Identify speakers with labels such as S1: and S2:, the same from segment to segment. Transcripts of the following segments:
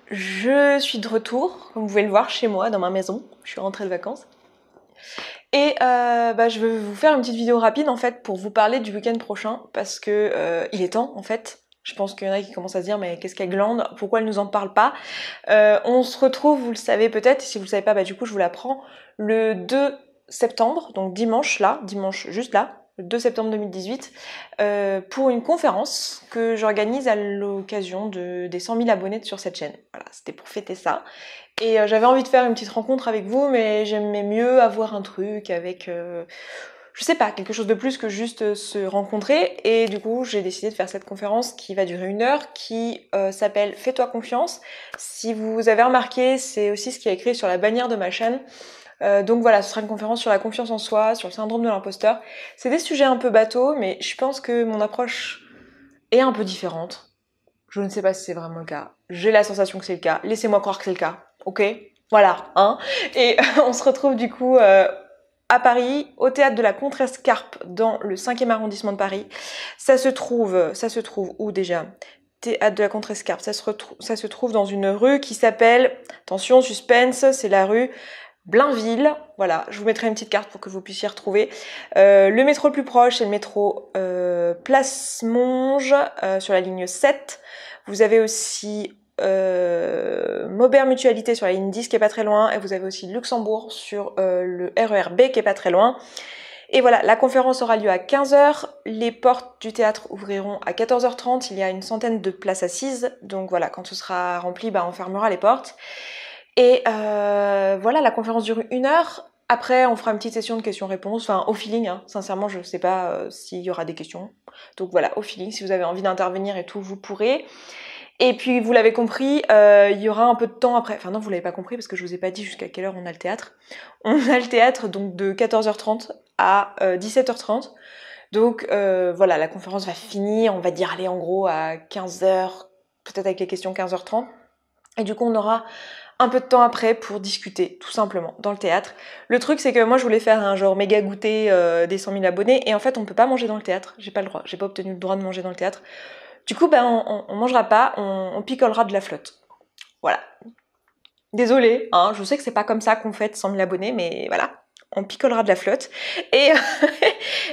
S1: Je suis de retour, comme vous pouvez le voir, chez moi, dans ma maison. Je suis rentrée de vacances. Et je vais vous faire une petite vidéo rapide en fait pour vous parler du week-end prochain parce que il est temps en fait. Je pense qu'il y en a qui commencent à se dire mais qu'est-ce qu'elle glande, pourquoi elle nous en parle pas. On se retrouve, vous le savez peut-être, et si vous le savez pas, du coup je vous l'apprends, le 2 septembre, donc dimanche juste là, le 2 septembre 2018, pour une conférence que j'organise à l'occasion des 100 000 abonnés sur cette chaîne. Voilà, c'était pour fêter ça. Et j'avais envie de faire une petite rencontre avec vous, mais j'aimais mieux avoir un truc avec, je sais pas, quelque chose de plus que juste se rencontrer. Et du coup, j'ai décidé de faire cette conférence qui va durer 1 heure, qui s'appelle Fais-toi confiance. Si vous avez remarqué, c'est aussi ce qui est écrit sur la bannière de ma chaîne. Donc voilà, ce sera une conférence sur la confiance en soi, sur le syndrome de l'imposteur. C'est des sujets un peu bateaux, mais je pense que mon approche est un peu différente. Je ne sais pas si c'est vraiment le cas. J'ai la sensation que c'est le cas. Laissez-moi croire que c'est le cas. Ok, voilà, hein. Et on se retrouve du coup à Paris, au théâtre de la Contrescarpe, dans le 5e arrondissement de Paris. Ça se trouve où déjà? Théâtre de la Contrescarpe, ça se trouve dans une rue qui s'appelle, attention, suspense, c'est la rue Blainville. Voilà, je vous mettrai une petite carte pour que vous puissiez retrouver. Le métro le plus proche, c'est le métro Place Monge, sur la ligne 7. Vous avez aussi Maubert Mutualité sur la ligne 10 qui est pas très loin, et vous avez aussi Luxembourg sur le RER B qui est pas très loin. Et voilà, la conférence aura lieu à 15h, les portes du théâtre ouvriront à 14h30, il y a une centaine de places assises, donc voilà, quand ce sera rempli, on fermera les portes. Et voilà, la conférence dure 1 heure. Après, on fera une petite session de questions-réponses, enfin au feeling, hein. Sincèrement, je sais pas s'il y aura des questions. Donc voilà, au feeling, si vous avez envie d'intervenir et tout, vous pourrez. Et puis, vous l'avez compris, il y aura un peu de temps après. Enfin non, vous l'avez pas compris parce que je vous ai pas dit jusqu'à quelle heure on a le théâtre. On a le théâtre donc de 14h30 à 17h30. Donc voilà, la conférence va finir, on va dire aller en gros à 15h, peut-être avec les questions 15h30. Et du coup, on aura un peu de temps après pour discuter, tout simplement, dans le théâtre. Le truc, c'est que moi, je voulais faire un genre méga goûter des 100 000 abonnés, et en fait, on peut pas manger dans le théâtre. J'ai pas le droit, j'ai pas obtenu le droit de manger dans le théâtre. Du coup, on mangera pas, on picolera de la flotte. Voilà. Désolée, hein, je sais que c'est pas comme ça qu'on fête 100 000 abonnés, mais voilà, on picolera de la flotte. Et,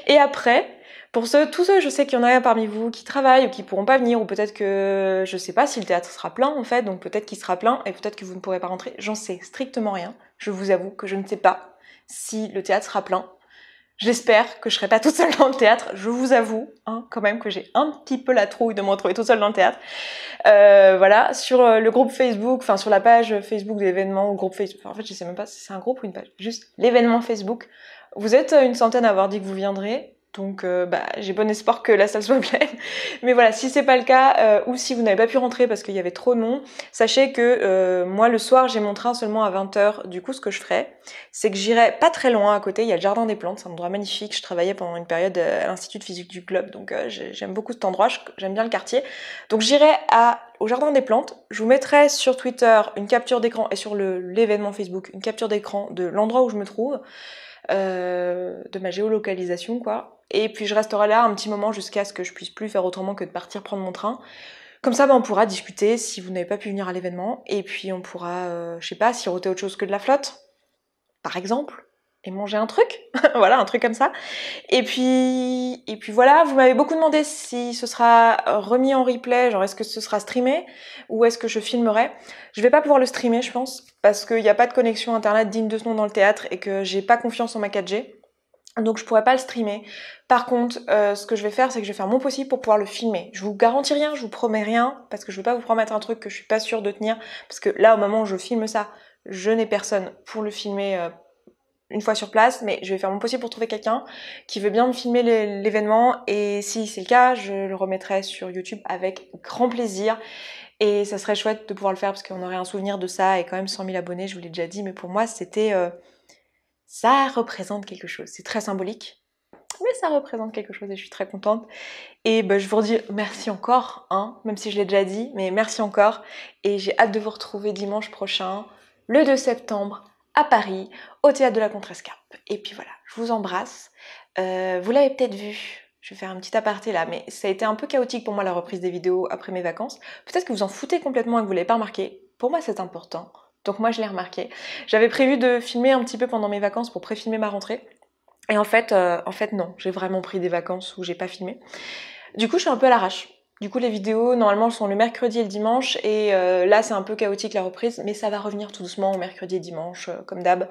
S1: et après, pour tous ceux, je sais qu'il y en a parmi vous qui travaillent ou qui pourront pas venir, ou peut-être que je sais pas si le théâtre sera plein en fait, donc peut-être qu'il sera plein et peut-être que vous ne pourrez pas rentrer. J'en sais strictement rien. Je vous avoue que je ne sais pas si le théâtre sera plein. J'espère que je serai pas toute seule dans le théâtre. Je vous avoue, hein, quand même, que j'ai un petit peu la trouille de me retrouver toute seule dans le théâtre. Voilà, sur le groupe Facebook, enfin sur la page Facebook de l'événement, ou groupe Facebook, en fait je sais même pas si c'est un groupe ou une page, juste l'événement Facebook. Vous êtes une centaine à avoir dit que vous viendrez, donc j'ai bon espoir que la salle soit pleine. Mais voilà, si c'est pas le cas, ou si vous n'avez pas pu rentrer parce qu'il y avait trop de monde, sachez que moi le soir j'ai mon train seulement à 20h, du coup ce que je ferai, c'est que j'irai pas très loin à côté, il y a le jardin des plantes, c'est un endroit magnifique, je travaillais pendant une période à l'Institut de physique du Globe, donc j'aime beaucoup cet endroit, j'aime bien le quartier. Donc j'irai au jardin des plantes, je vous mettrai sur Twitter une capture d'écran et sur l'événement Facebook une capture d'écran de l'endroit où je me trouve, de ma géolocalisation quoi. Et puis je resterai là un petit moment jusqu'à ce que je puisse plus faire autrement que de partir prendre mon train. Comme ça, on pourra discuter si vous n'avez pas pu venir à l'événement. Et puis on pourra, je sais pas, siroter autre chose que de la flotte, par exemple, et manger un truc. Voilà, un truc comme ça. Et puis voilà, vous m'avez beaucoup demandé si ce sera remis en replay, genre est-ce que ce sera streamé ou est-ce que je filmerai. Je vais pas pouvoir le streamer, je pense, parce qu'il n'y a pas de connexion internet digne de ce nom dans le théâtre et que j'ai pas confiance en ma 4G. Donc je pourrais pas le streamer. Par contre, ce que je vais faire, c'est que je vais faire mon possible pour pouvoir le filmer. Je vous garantis rien, je vous promets rien, parce que je veux pas vous promettre un truc que je suis pas sûre de tenir, parce que là, au moment où je filme ça, je n'ai personne pour le filmer une fois sur place, mais je vais faire mon possible pour trouver quelqu'un qui veut bien me filmer l'événement, et si c'est le cas, je le remettrai sur YouTube avec grand plaisir. Et ça serait chouette de pouvoir le faire, parce qu'on aurait un souvenir de ça, et quand même 100 000 abonnés, je vous l'ai déjà dit, mais pour moi, c'était... ça représente quelque chose. C'est très symbolique, mais ça représente quelque chose et je suis très contente. Et je vous redis merci encore, hein, même si je l'ai déjà dit, mais merci encore. Et j'ai hâte de vous retrouver dimanche prochain, le 2 septembre, à Paris, au théâtre de la Contrescarpe. Et puis voilà, je vous embrasse. Vous l'avez peut-être vu, je vais faire un petit aparté là, mais ça a été un peu chaotique pour moi la reprise des vidéos après mes vacances. Peut-être que vous en foutez complètement et que vous l'avez pas remarqué. Pour moi, c'est important. Donc moi, je l'ai remarqué. J'avais prévu de filmer un petit peu pendant mes vacances pour pré-filmer ma rentrée. Et en fait, non. J'ai vraiment pris des vacances où j'ai pas filmé. Du coup, je suis un peu à l'arrache. Du coup, les vidéos, normalement, elles sont le mercredi et le dimanche. Et là, c'est un peu chaotique la reprise. Mais ça va revenir tout doucement au mercredi et dimanche, comme d'hab.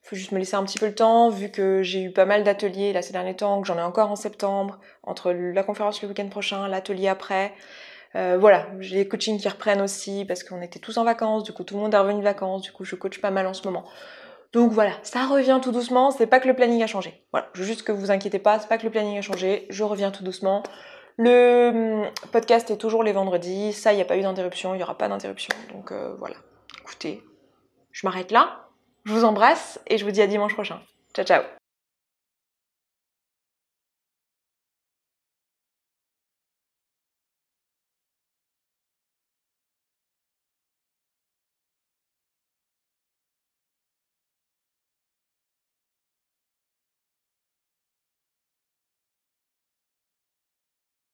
S1: Faut juste me laisser un petit peu le temps, vu que j'ai eu pas mal d'ateliers là ces derniers temps, que j'en ai encore en septembre, entre la conférence le week-end prochain, l'atelier après. Voilà, j'ai les coachings qui reprennent aussi parce qu'on était tous en vacances, du coup tout le monde est revenu de vacances, du coup je coach pas mal en ce moment. Donc voilà, ça revient tout doucement, c'est pas que le planning a changé. Voilà, je veux juste que vous inquiétez pas, c'est pas que le planning a changé, je reviens tout doucement. Le podcast est toujours les vendredis, ça il n'y a pas eu d'interruption, il n'y aura pas d'interruption, donc voilà. Écoutez, je m'arrête là, je vous embrasse et je vous dis à dimanche prochain. Ciao ciao.